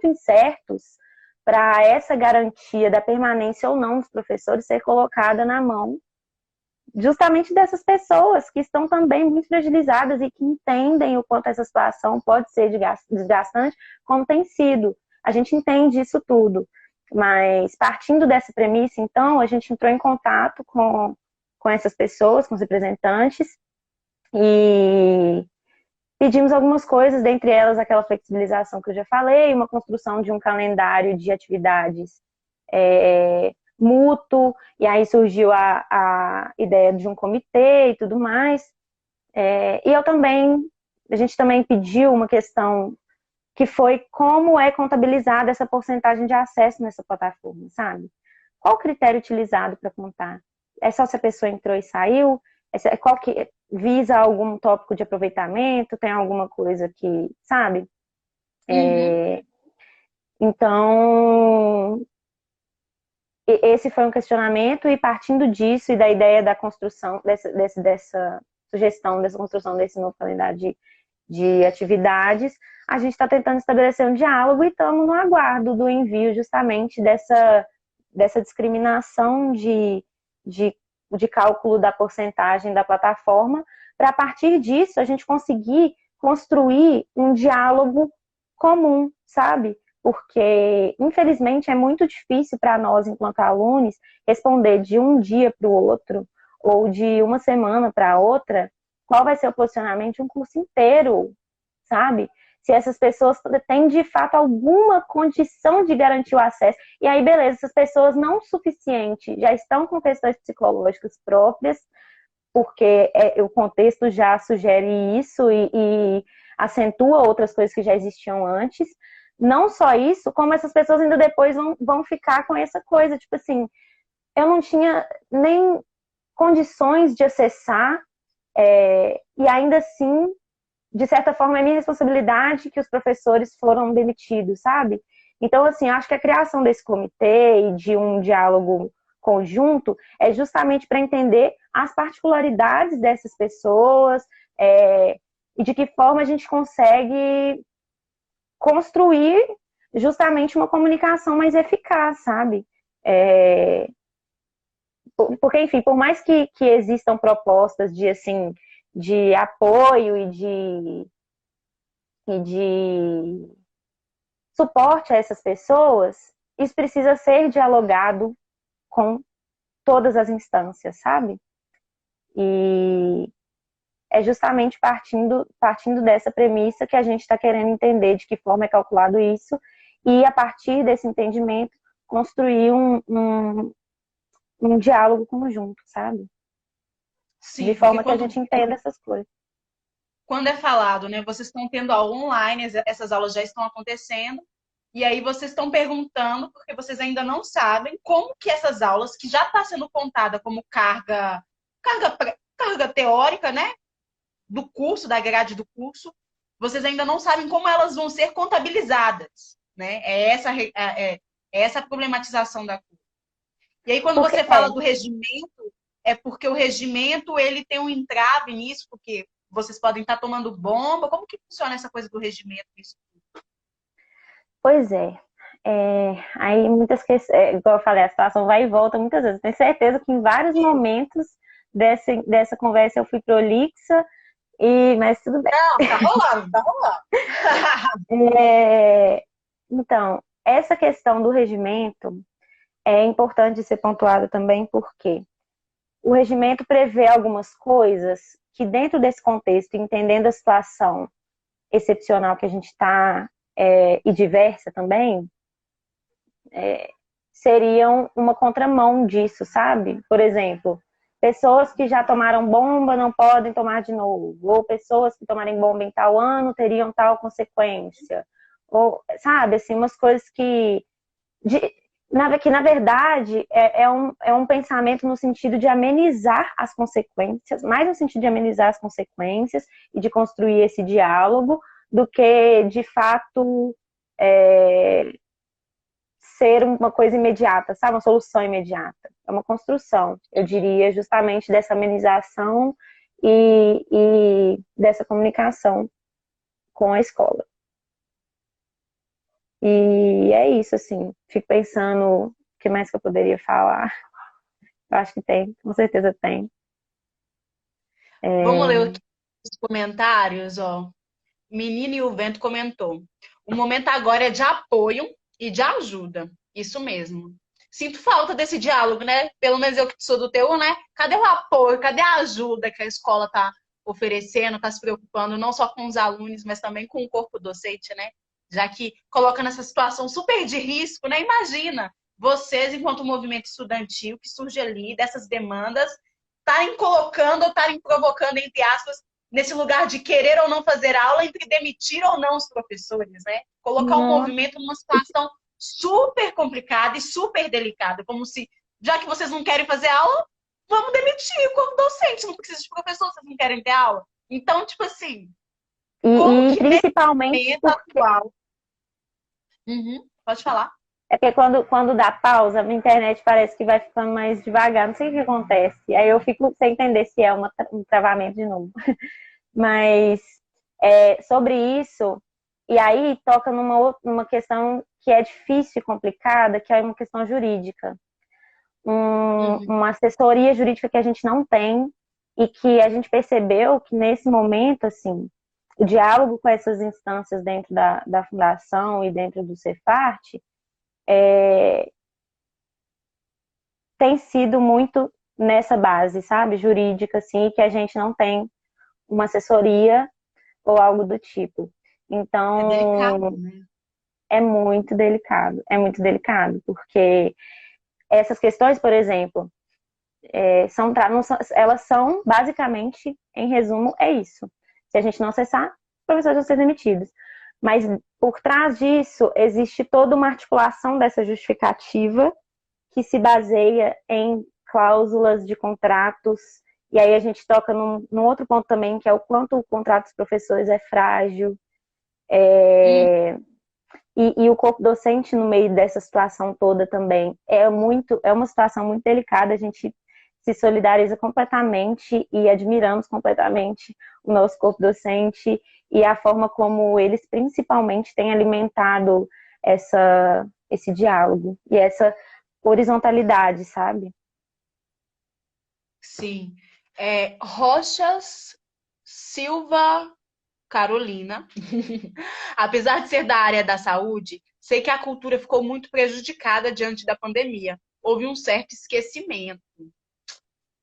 incertos para essa garantia da permanência ou não dos professores ser colocada na mão justamente dessas pessoas que estão também muito fragilizadas e que entendem o quanto essa situação pode ser desgastante, como tem sido. A gente entende isso tudo, mas partindo dessa premissa, então, a gente entrou em contato com essas pessoas, com os representantes, e pedimos algumas coisas, dentre elas aquela flexibilização que eu já falei, uma construção de um calendário de atividades mútuo, e aí surgiu a ideia de um comitê e tudo mais. E a gente também pediu uma questão que foi como é contabilizada essa porcentagem de acesso nessa plataforma, sabe? Qual o critério utilizado para contar? É só se a pessoa entrou e saiu? Qual que visa algum tópico de aproveitamento? Tem alguma coisa que, sabe? Uhum. Então, esse foi um questionamento, e partindo disso e da ideia da construção, dessa sugestão, dessa construção desse novo calendário de atividades, a gente está tentando estabelecer um diálogo e estamos no aguardo do envio justamente dessa discriminação de, de cálculo da porcentagem da plataforma, para a partir disso a gente conseguir construir um diálogo comum, sabe? Porque, infelizmente, é muito difícil para nós, enquanto alunos, responder de um dia para o outro, ou de uma semana para outra, qual vai ser o posicionamento de um curso inteiro, sabe? se essas pessoas têm de fato alguma condição de garantir o acesso. E aí, beleza, essas pessoas não o suficiente, já estão com questões psicológicas próprias, porque o contexto já sugere isso e acentua outras coisas que já existiam antes. Não só isso, como essas pessoas ainda depois vão ficar com essa coisa, tipo assim, eu não tinha nem condições de acessar, e ainda assim, de certa forma, é minha responsabilidade que os professores foram demitidos, sabe? Então, assim, acho que a criação desse comitê e de um diálogo conjunto é justamente para entender as particularidades dessas pessoas, e de que forma a gente consegue construir justamente uma comunicação mais eficaz, sabe? Porque, enfim, por mais que existam propostas de, assim, de apoio e de suporte a essas pessoas, isso precisa ser dialogado com todas as instâncias, sabe? E é justamente partindo dessa premissa que a gente está querendo entender de que forma é calculado isso e, a partir desse entendimento, construir um diálogo conjunto, sabe? De Sim, porque forma que a gente entenda essas coisas. quando é falado, né, vocês estão tendo aula online, essas aulas já estão acontecendo, e aí vocês estão perguntando, porque vocês ainda não sabem como que essas aulas, que já está sendo contada como carga teórica, né, do curso, da grade do curso, vocês ainda não sabem como elas vão ser contabilizadas, né? É essa a problematização da coisa. E aí, quando você fala do regimento, é porque o regimento ele tem um entrave nisso, porque vocês podem estar tomando bomba. Como que funciona essa coisa do regimento? Isso? Pois é. Aí muitas questões, igual eu falei, a situação vai e volta muitas vezes. Tenho certeza que em vários momentos dessa conversa eu fui prolixa, mas tudo bem. Não, tá rolando, tá rolando. Então, essa questão do regimento é importante ser pontuada também porque o regimento prevê algumas coisas que, dentro desse contexto, entendendo a situação excepcional que a gente está, e diversa também, seriam uma contramão disso, sabe? Por exemplo, pessoas que já tomaram bomba não podem tomar de novo, ou pessoas que tomarem bomba em tal ano teriam tal consequência, ou, sabe, assim, umas coisas que na verdade é um pensamento no sentido de amenizar as consequências, mais no sentido de amenizar as consequências e de construir esse diálogo, do que de fato ser uma coisa imediata, sabe? Uma solução imediata. É uma construção, eu diria, justamente dessa amenização e dessa comunicação com a escola. E é isso, assim. Fico pensando o que mais que eu poderia falar. Eu acho que tem, com certeza tem. Vamos ler aqui os comentários, ó. Menino e o Vento comentou. O momento agora é de apoio e de ajuda. Isso mesmo. Sinto falta desse diálogo, né? Pelo menos eu que sou do TU, né? Cadê o apoio? Cadê a ajuda que a escola está oferecendo, está se preocupando não só com os alunos, mas também com o corpo docente, né? Já que coloca nessa situação super de risco, né? Imagina vocês, enquanto movimento estudantil que surge ali dessas demandas, estarem colocando ou estarem provocando, entre aspas, nesse lugar de querer ou não fazer aula, entre demitir ou não os professores, né? Colocar o movimento numa situação super complicada e super delicada, como se, já que vocês não querem fazer aula, vamos demitir o corpo docente, não precisa de professor, vocês não querem ter aula. Então, tipo assim, como E que principalmente nesse momento atual... pode falar. é porque quando dá pausa, a minha internet parece que vai ficando mais devagar, não sei o que acontece. Aí eu fico sem entender se é um travamento de novo. Mas sobre isso, e aí toca numa questão que é difícil e complicada, que é uma questão jurídica. Uma assessoria jurídica que a gente não tem e que a gente percebeu que nesse momento, assim, o diálogo com essas instâncias dentro da fundação e dentro do Cefart tem sido muito nessa base, sabe, jurídica, assim, que a gente não tem uma assessoria ou algo do tipo. É delicado, Então, né? é muito delicado, porque essas questões, por exemplo, elas são basicamente, em resumo, é isso. Se a gente não cessar, os professores vão ser demitidos. Mas por trás disso existe toda uma articulação dessa justificativa que se baseia em cláusulas de contratos. E aí a gente toca num outro ponto também, que é o quanto o contrato dos professores é frágil. Hum, E o corpo docente no meio dessa situação toda também é uma situação muito delicada. A gente se solidariza completamente e admiramos completamente o nosso corpo docente e a forma como eles principalmente têm alimentado esse diálogo e essa horizontalidade, sabe? sim. Rochas Silva Carolina. Apesar de ser da área da saúde, sei que a cultura ficou muito prejudicada diante da pandemia. Houve um certo esquecimento.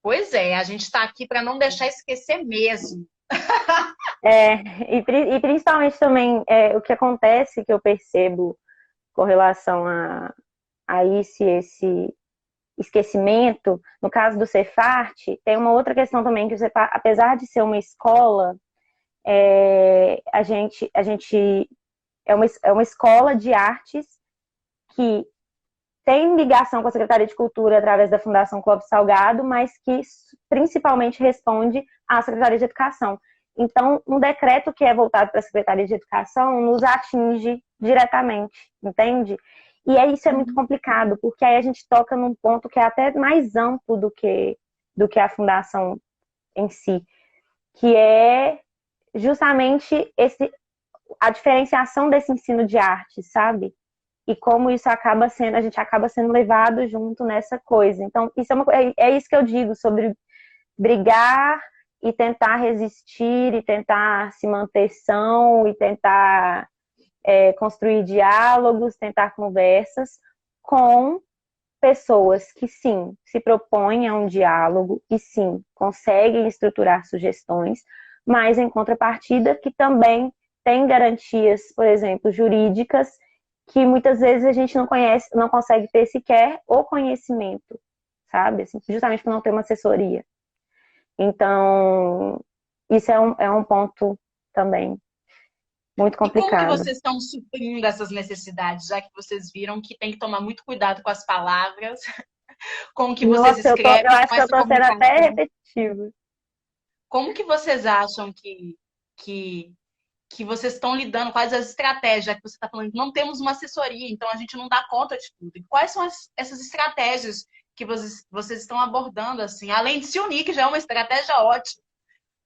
Pois é, a gente está aqui para não deixar esquecer mesmo. E principalmente também o que acontece, que eu percebo com relação a isso, esse esquecimento, no caso do Cefart, tem uma outra questão também, que o Cefart, apesar de ser uma escola, a gente é uma escola de artes que tem ligação com a Secretaria de Cultura através da Fundação Clóvis Salgado, mas que principalmente responde à Secretaria de Educação. Então, um decreto que é voltado para a Secretaria de Educação nos atinge diretamente, entende? E aí isso é muito complicado, porque aí a gente toca num ponto que é até mais amplo do que a fundação em si, que é justamente a diferenciação desse ensino de arte, sabe? E como isso acaba sendo, a gente acaba sendo levado junto nessa coisa. Então, é isso que eu digo sobre brigar e tentar resistir e tentar se manter são e tentar construir diálogos, tentar conversas com pessoas que sim se propõem a um diálogo e sim conseguem estruturar sugestões, mas em contrapartida que também tem garantias, por exemplo, jurídicas que muitas vezes a gente não conhece, não consegue ter sequer o conhecimento, sabe? Assim, justamente por não ter uma assessoria. Então, isso é um ponto também muito E como que complicado. vocês estão suprindo essas necessidades, já que vocês viram que tem que tomar muito cuidado com as palavras, com o que vocês Nossa, eu escrevem, acho com que eu essa tô sendo até comunicação? repetitiva. Como que vocês acham que, que vocês estão lidando? Quais as estratégias, já que você está falando que não temos uma assessoria, então a gente não dá conta de tudo. E quais são essas estratégias que vocês estão abordando, assim, além de se unir, que já é uma estratégia ótima,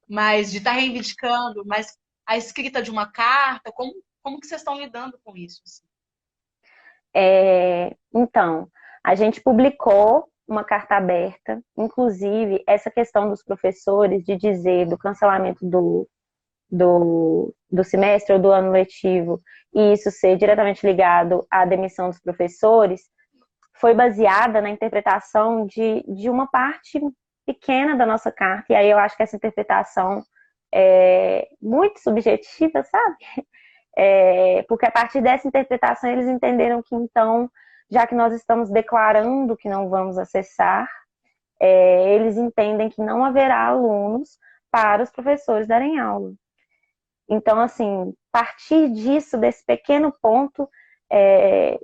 mas de estar reivindicando, mas a escrita de uma carta, como que vocês estão lidando com isso? Assim? Então, a gente publicou uma carta aberta, inclusive essa questão dos professores de dizer do cancelamento do semestre ou do ano letivo, e isso ser diretamente ligado à demissão dos professores, foi baseada na interpretação de uma parte pequena da nossa carta, e aí eu acho que essa interpretação é muito subjetiva, sabe? Porque a partir dessa interpretação eles entenderam que então, já que nós estamos declarando que não vamos acessar, eles entendem que não haverá alunos para os professores darem aula. Então, assim, partir disso, desse pequeno ponto é,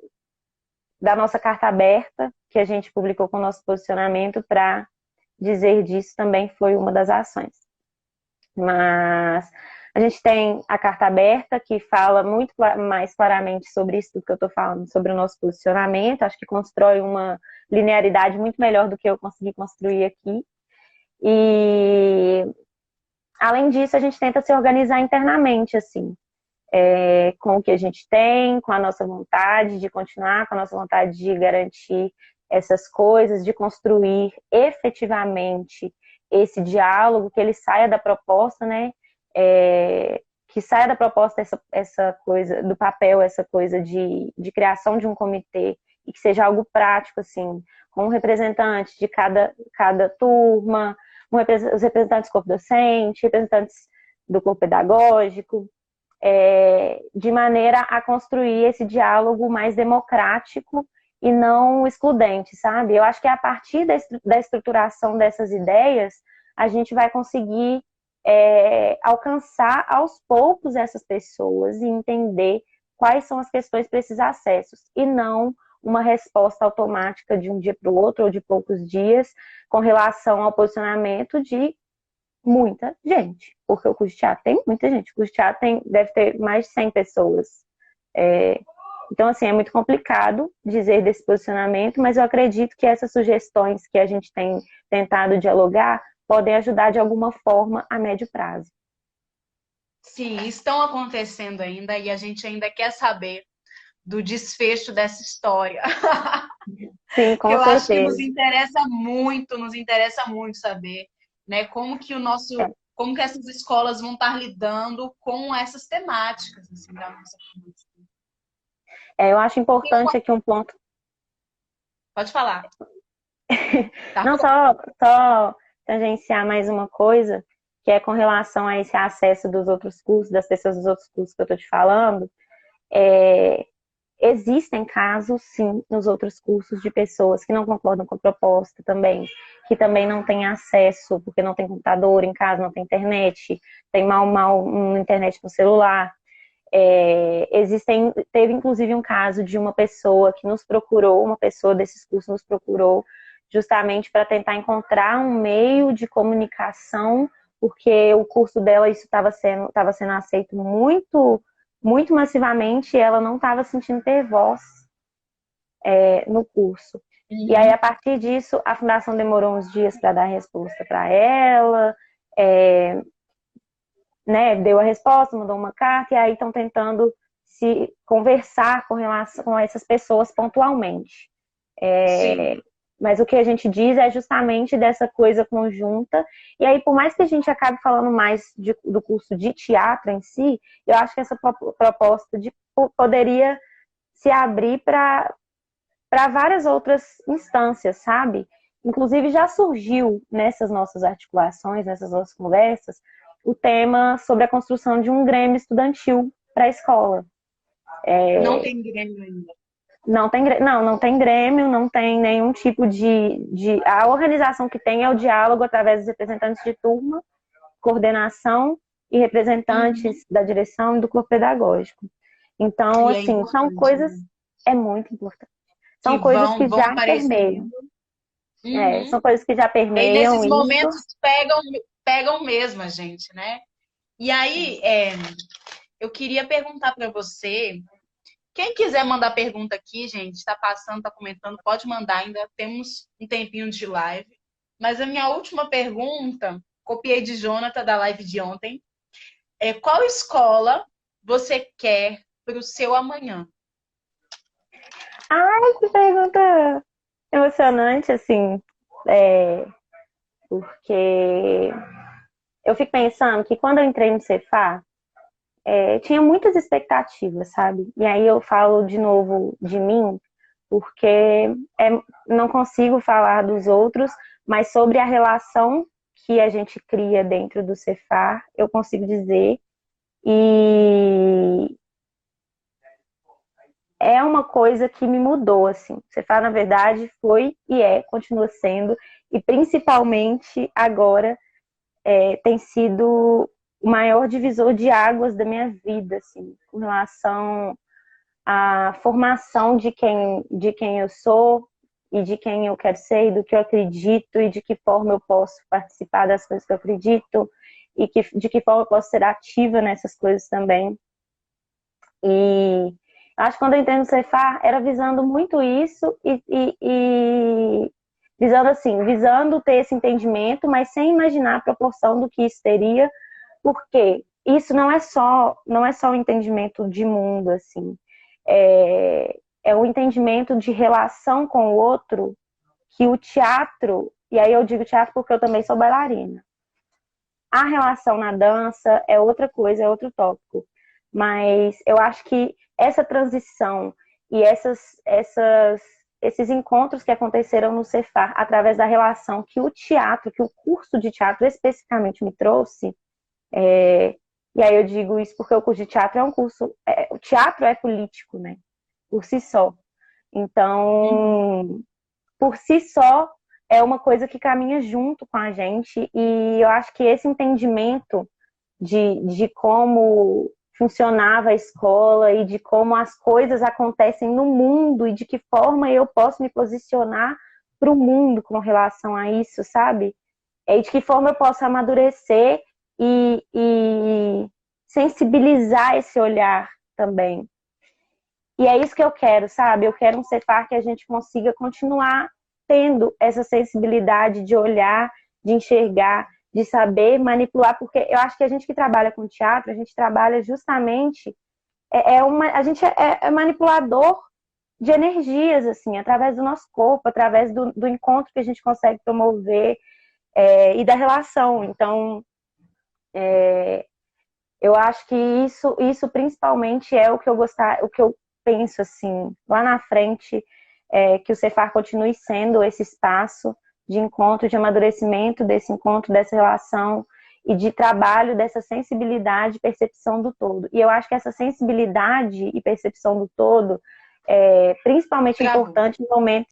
da nossa carta aberta, que a gente publicou com o nosso posicionamento, para dizer disso também foi uma das ações. Mas a gente tem a carta aberta, que fala muito mais claramente sobre isso do que eu estou falando, sobre o nosso posicionamento. Acho que constrói uma linearidade muito melhor do que eu consegui construir aqui. E, além disso, a gente tenta se organizar internamente, assim, com o que a gente tem, com a nossa vontade de continuar, com a nossa vontade de garantir essas coisas, de construir efetivamente esse diálogo, que ele saia da proposta, né? Que saia da proposta essa coisa, do papel, essa coisa de criação de um comitê, e que seja algo prático, assim, com um representante de cada turma, os representantes do corpo docente, representantes do corpo pedagógico, de maneira a construir esse diálogo mais democrático e não excludente, sabe? Eu acho que a partir da estruturação dessas ideias, a gente vai conseguir alcançar aos poucos essas pessoas e entender quais são as questões para esses acessos, e não uma resposta automática de um dia para o outro ou de poucos dias com relação ao posicionamento de muita gente, porque o curso de teatro tem muita gente, o curso de teatro deve ter mais de 100 pessoas. Então, assim, é muito complicado dizer desse posicionamento, mas eu acredito que essas sugestões que a gente tem tentado dialogar podem ajudar de alguma forma a médio prazo. Sim, estão acontecendo ainda e a gente ainda quer saber do desfecho dessa história. Sim, Que com eu acho que certeza. nos interessa muito saber, né, como que essas escolas vão estar lidando com essas temáticas, assim, da nossa formação. Eu acho importante aqui um ponto. Pode falar. Tá Não, bom? só tangenciar mais uma coisa, que é com relação a esse acesso dos outros cursos, das pessoas dos outros cursos que eu estou te falando. Existem casos, sim, nos outros cursos de pessoas que não concordam com a proposta também, que também não têm acesso, porque não tem computador em casa, não tem internet, tem mal uma internet no celular. Teve inclusive um caso de uma pessoa que nos procurou, uma pessoa desses cursos nos procurou justamente para tentar encontrar um meio de comunicação, porque o curso dela isso estava sendo aceito muito, muito massivamente, e ela não estava sentindo ter voz no curso. E aí, a partir disso, a fundação demorou uns dias para dar a resposta para ela, né, deu a resposta, mandou uma carta, e aí estão tentando se conversar com relação a essas pessoas pontualmente. Sim. Mas o que a gente diz é justamente dessa coisa conjunta. E aí, por mais que a gente acabe falando mais do curso de teatro em si, eu acho que essa proposta poderia se abrir para várias outras instâncias, sabe? Inclusive, já surgiu nessas nossas articulações, nessas nossas conversas, o tema sobre a construção de um grêmio estudantil para a escola. Não tem Grêmio ainda. Não tem grêmio, não tem nenhum tipo de. A organização que tem é o diálogo através dos representantes de turma, coordenação e representantes da direção e do corpo pedagógico. Então, E é assim, são importante, coisas. né? É muito importante. Que São coisas que vão já permeiam. aparecendo. São Uhum. coisas que já E aí, permeiam nesses isso. momentos, pegam mesmo a gente, né? E aí, eu queria perguntar para você. Quem quiser mandar pergunta aqui, gente, está passando, está comentando, pode mandar, ainda temos um tempinho de live. Mas a minha última pergunta, copiei de Jonathan da live de ontem, qual escola você quer para o seu amanhã? Ai, que pergunta emocionante, assim, porque eu fico pensando que quando eu entrei no Cefar, tinha muitas expectativas, sabe? E aí eu falo de novo de mim, porque não consigo falar dos outros, mas sobre a relação que a gente cria dentro do Cefar, eu consigo dizer. E é uma coisa que me mudou, assim. Cefar, na verdade, foi e continua sendo, e principalmente agora tem sido o maior divisor de águas da minha vida, assim, com relação à formação de quem eu sou e de quem eu quero ser, e do que eu acredito e de que forma eu posso participar das coisas que eu acredito e de que forma eu posso ser ativa nessas coisas também. E acho que quando eu entrei no Cefar era visando muito isso e visando assim, visando ter esse entendimento, mas sem imaginar a proporção do que isso teria, porque isso não é só um entendimento de mundo, assim, é um entendimento de relação com o outro que o teatro, e aí eu digo teatro porque eu também sou bailarina. A relação na dança é outra coisa, é outro tópico. Mas eu acho que essa transição e esses encontros que aconteceram no Cefar, através da relação que o teatro, que o curso de teatro especificamente me trouxe, E aí eu digo isso porque o curso de teatro é um curso, o teatro é político, né? Por si só. Uhum. Então, por si só, é uma coisa que caminha junto com a gente, e eu acho que esse entendimento de como funcionava a escola e de como as coisas acontecem no mundo e de que forma eu posso me posicionar para o mundo com relação a isso, sabe? E de que forma eu posso amadurecer e sensibilizar esse olhar também. E é isso que eu quero, sabe? Eu quero um Cefar que a gente consiga continuar tendo essa sensibilidade de olhar, de enxergar, de saber manipular, porque eu acho que a gente que trabalha com teatro, a gente trabalha justamente, a gente é manipulador de energias, assim, através do nosso corpo, através do encontro que a gente consegue promover e da relação. Então, eu acho que isso principalmente é o que eu gostar, o que eu penso assim, lá na frente, que o Cefar continue sendo esse espaço de encontro, de amadurecimento desse encontro, dessa relação e de trabalho dessa sensibilidade e percepção do todo. E eu acho que essa sensibilidade e percepção do todo é principalmente Travou. importante no momento.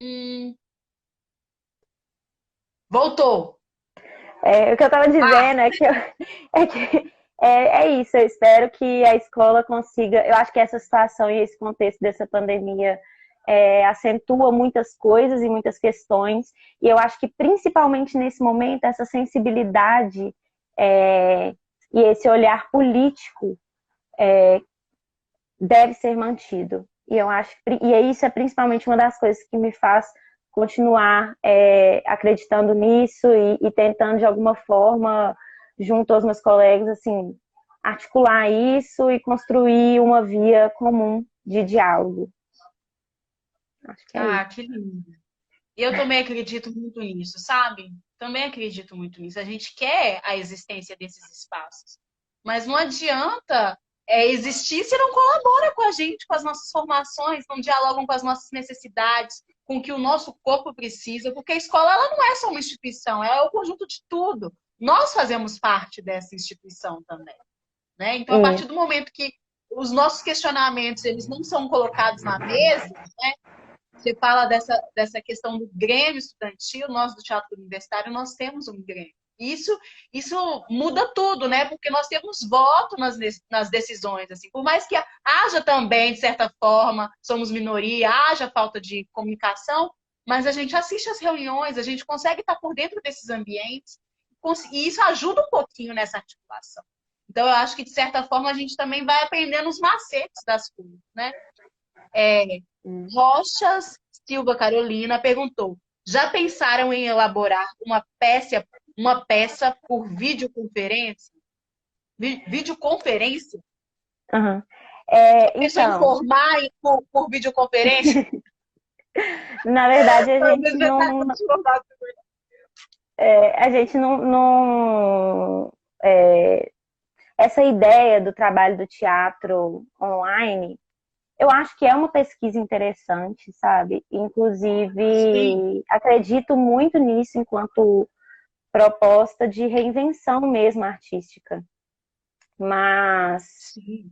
Hum, voltou. O que eu estava Ah, dizendo é isso. Eu espero que a escola consiga. Eu acho que essa situação e esse contexto dessa pandemia acentua muitas coisas e muitas questões. E eu acho que principalmente nesse momento essa sensibilidade e esse olhar político deve ser mantido. E eu acho isso é principalmente uma das coisas que me faz continuar acreditando nisso e tentando de alguma forma, junto aos meus colegas, assim, articular isso e construir uma via comum de diálogo. Acho que é isso. que lindo. Eu também acredito muito nisso, sabe? Também acredito muito nisso. A gente quer a existência desses espaços. Mas não adianta existir se não colabora com a gente, com as nossas formações, não dialogam com as nossas necessidades, com o que o nosso corpo precisa, porque a escola ela não é só uma instituição, ela é o conjunto de tudo. Nós fazemos parte dessa instituição também, né? Então, a partir Isso. do momento que os nossos questionamentos eles não são colocados na mesa, você fala dessa questão do Grêmio estudantil, nós do Teatro Universitário, nós temos um Grêmio. Isso muda tudo, né? Porque nós temos voto nas decisões, assim. Por mais que haja também, de certa forma, somos minoria, haja falta de comunicação, mas a gente assiste às reuniões, a gente consegue estar por dentro desses ambientes, e isso ajuda um pouquinho nessa articulação. Então, eu acho que, de certa forma, a gente também vai aprendendo os macetes das coisas, né? Rochas Silva Carolina perguntou: já pensaram em elaborar uma peça por videoconferência? Videoconferência? Uhum. Pensou em Então, formar por videoconferência? na verdade, Talvez metade de formar. a gente essa ideia do trabalho do teatro online, eu acho que é uma pesquisa interessante, sabe? Sim, Inclusive, acredito muito nisso enquanto proposta de reinvenção mesmo artística. Mas sim.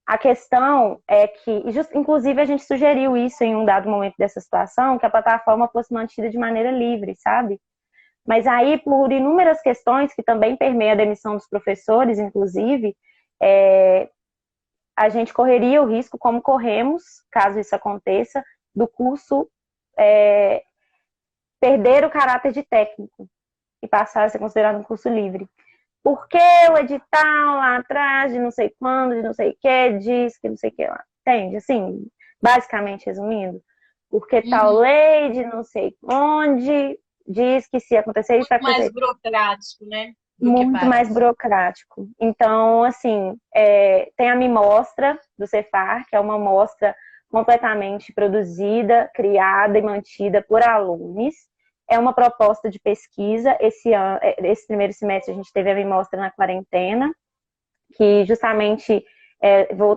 a questão é que, inclusive, a gente sugeriu isso em um dado momento dessa situação, que a plataforma fosse mantida de maneira livre, sabe? Mas aí, por inúmeras questões que também permeiam a demissão dos professores, inclusive, é, a gente correria o risco, como corremos, caso isso aconteça, do curso é, perder o caráter de técnico e passar a ser considerado um curso livre. Porque o edital lá atrás, de não sei quando, de não sei o que, diz que não sei o que lá. Entende? Assim, basicamente resumindo. Porque tal Uhum. lei de não sei onde diz que se acontecer isso, vai Mais acontecer. burocrático, né? do que muito mais parece. burocrático. Então, assim, tem a Mimostra do Cefar, que é uma mostra completamente produzida, criada e mantida por alunos. É uma proposta de pesquisa. Esse primeiro semestre a gente teve a Mimostra na quarentena, que justamente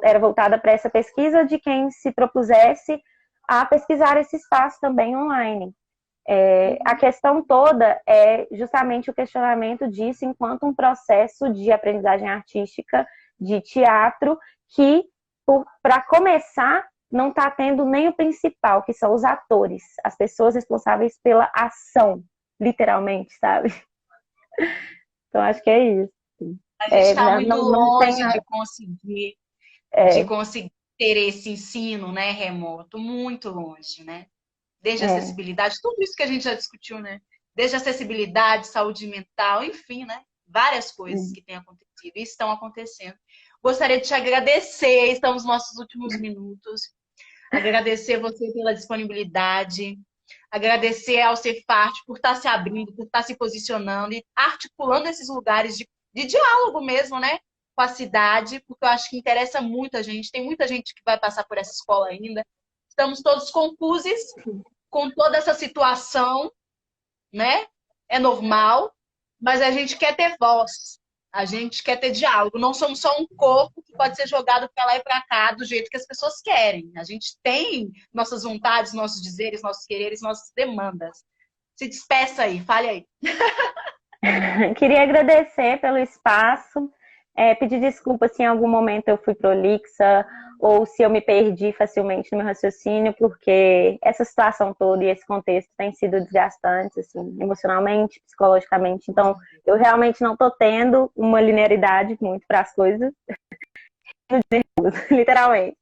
era voltada para essa pesquisa de quem se propusesse a pesquisar esse espaço também online. A questão toda é justamente o questionamento disso enquanto um processo de aprendizagem artística, de teatro, que, para começar, não está tendo nem o principal, que são os atores, as pessoas responsáveis pela ação, literalmente, sabe? Então, acho que é isso. A gente está Não, muito não tem. longe de É, conseguir ter esse ensino, né, remoto, muito longe, né? Desde é, acessibilidade, tudo isso que a gente já discutiu, né? Desde acessibilidade, saúde mental, enfim, né? Várias coisas que têm acontecido e estão acontecendo. Gostaria de te agradecer, estamos nos nossos últimos minutos. Agradecer você pela disponibilidade, agradecer ao Cefart por estar se abrindo, por estar se posicionando e articulando esses lugares de diálogo mesmo, né? Com a cidade, porque eu acho que interessa muito a gente. Tem muita gente que vai passar por essa escola ainda. Estamos todos confusos com toda essa situação, né? É normal, mas a gente quer ter voz, a gente quer ter diálogo. Não somos só um corpo que pode ser jogado para lá e para cá do jeito que as pessoas querem. A gente tem nossas vontades, nossos dizeres, nossos quereres, nossas demandas. Se despeça aí, fale aí. Queria agradecer pelo espaço, pedir desculpa se em algum momento eu fui prolixa ou se eu me perdi facilmente no meu raciocínio, porque essa situação toda e esse contexto tem sido desgastante, assim, emocionalmente, psicologicamente. Então, eu realmente não estou tendo uma linearidade muito para as coisas, literalmente.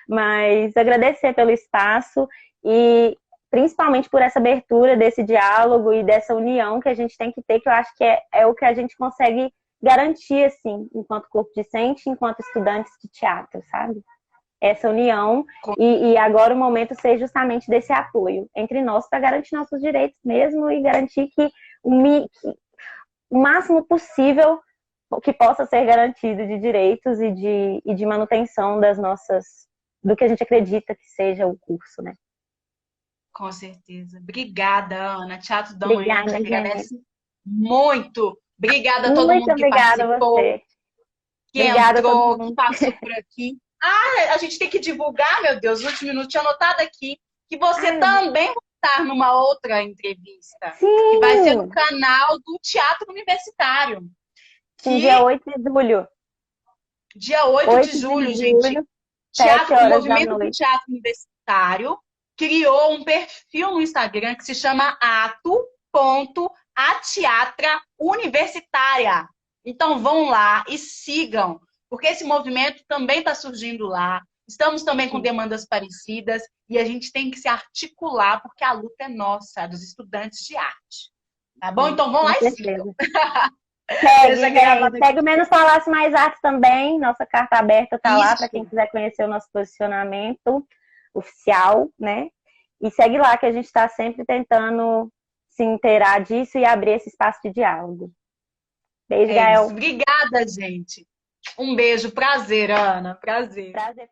Mas agradecer pelo espaço e principalmente por essa abertura desse diálogo e dessa união que a gente tem que ter, que eu acho que é o que a gente consegue garantir, assim, enquanto corpo docente, enquanto estudantes de teatro, sabe? Essa união e agora o momento ser justamente desse apoio entre nós para garantir nossos direitos mesmo e garantir que o máximo possível que possa ser garantido de direitos e de manutenção das nossas, do que a gente acredita que seja o curso, né? Com certeza. Obrigada, Ana. Teatro da Manhã te Obrigada, gente. agradece muito. Obrigada a todo Muito mundo que obrigada a participou, você. que Obrigada a todo entrou, que mundo. passou por aqui. Ah, a gente tem que divulgar, meu Deus, no último minuto tinha anotado aqui, que você Ai, meu Deus. também vai estar numa outra entrevista, que vai ser no Sim! canal do Teatro Universitário, Sim, dia que 8 de julho. dia 8 de 8 de julho, gente, julho, 7 o horas da Movimento do noite. Teatro Universitário criou um perfil no Instagram que se chama ato.ateatra universitária. Então vão lá e sigam, porque esse movimento também está surgindo lá. Estamos também com demandas parecidas e a gente tem que se articular, porque a luta é nossa, dos estudantes de arte. Tá bom? Então vão Com lá e sigam. certeza. Segue, Deixa gravado gente. aqui. Segue o Menos Palácio Mais Artes também. Nossa carta aberta está lá para quem Isso. quiser conhecer o nosso posicionamento oficial, né? E segue lá que a gente está sempre tentando se inteirar disso e abrir esse espaço de diálogo. Beijo, É isso. Gael. Obrigada, gente. Um beijo. Prazer, Ana. Prazer. Prazer.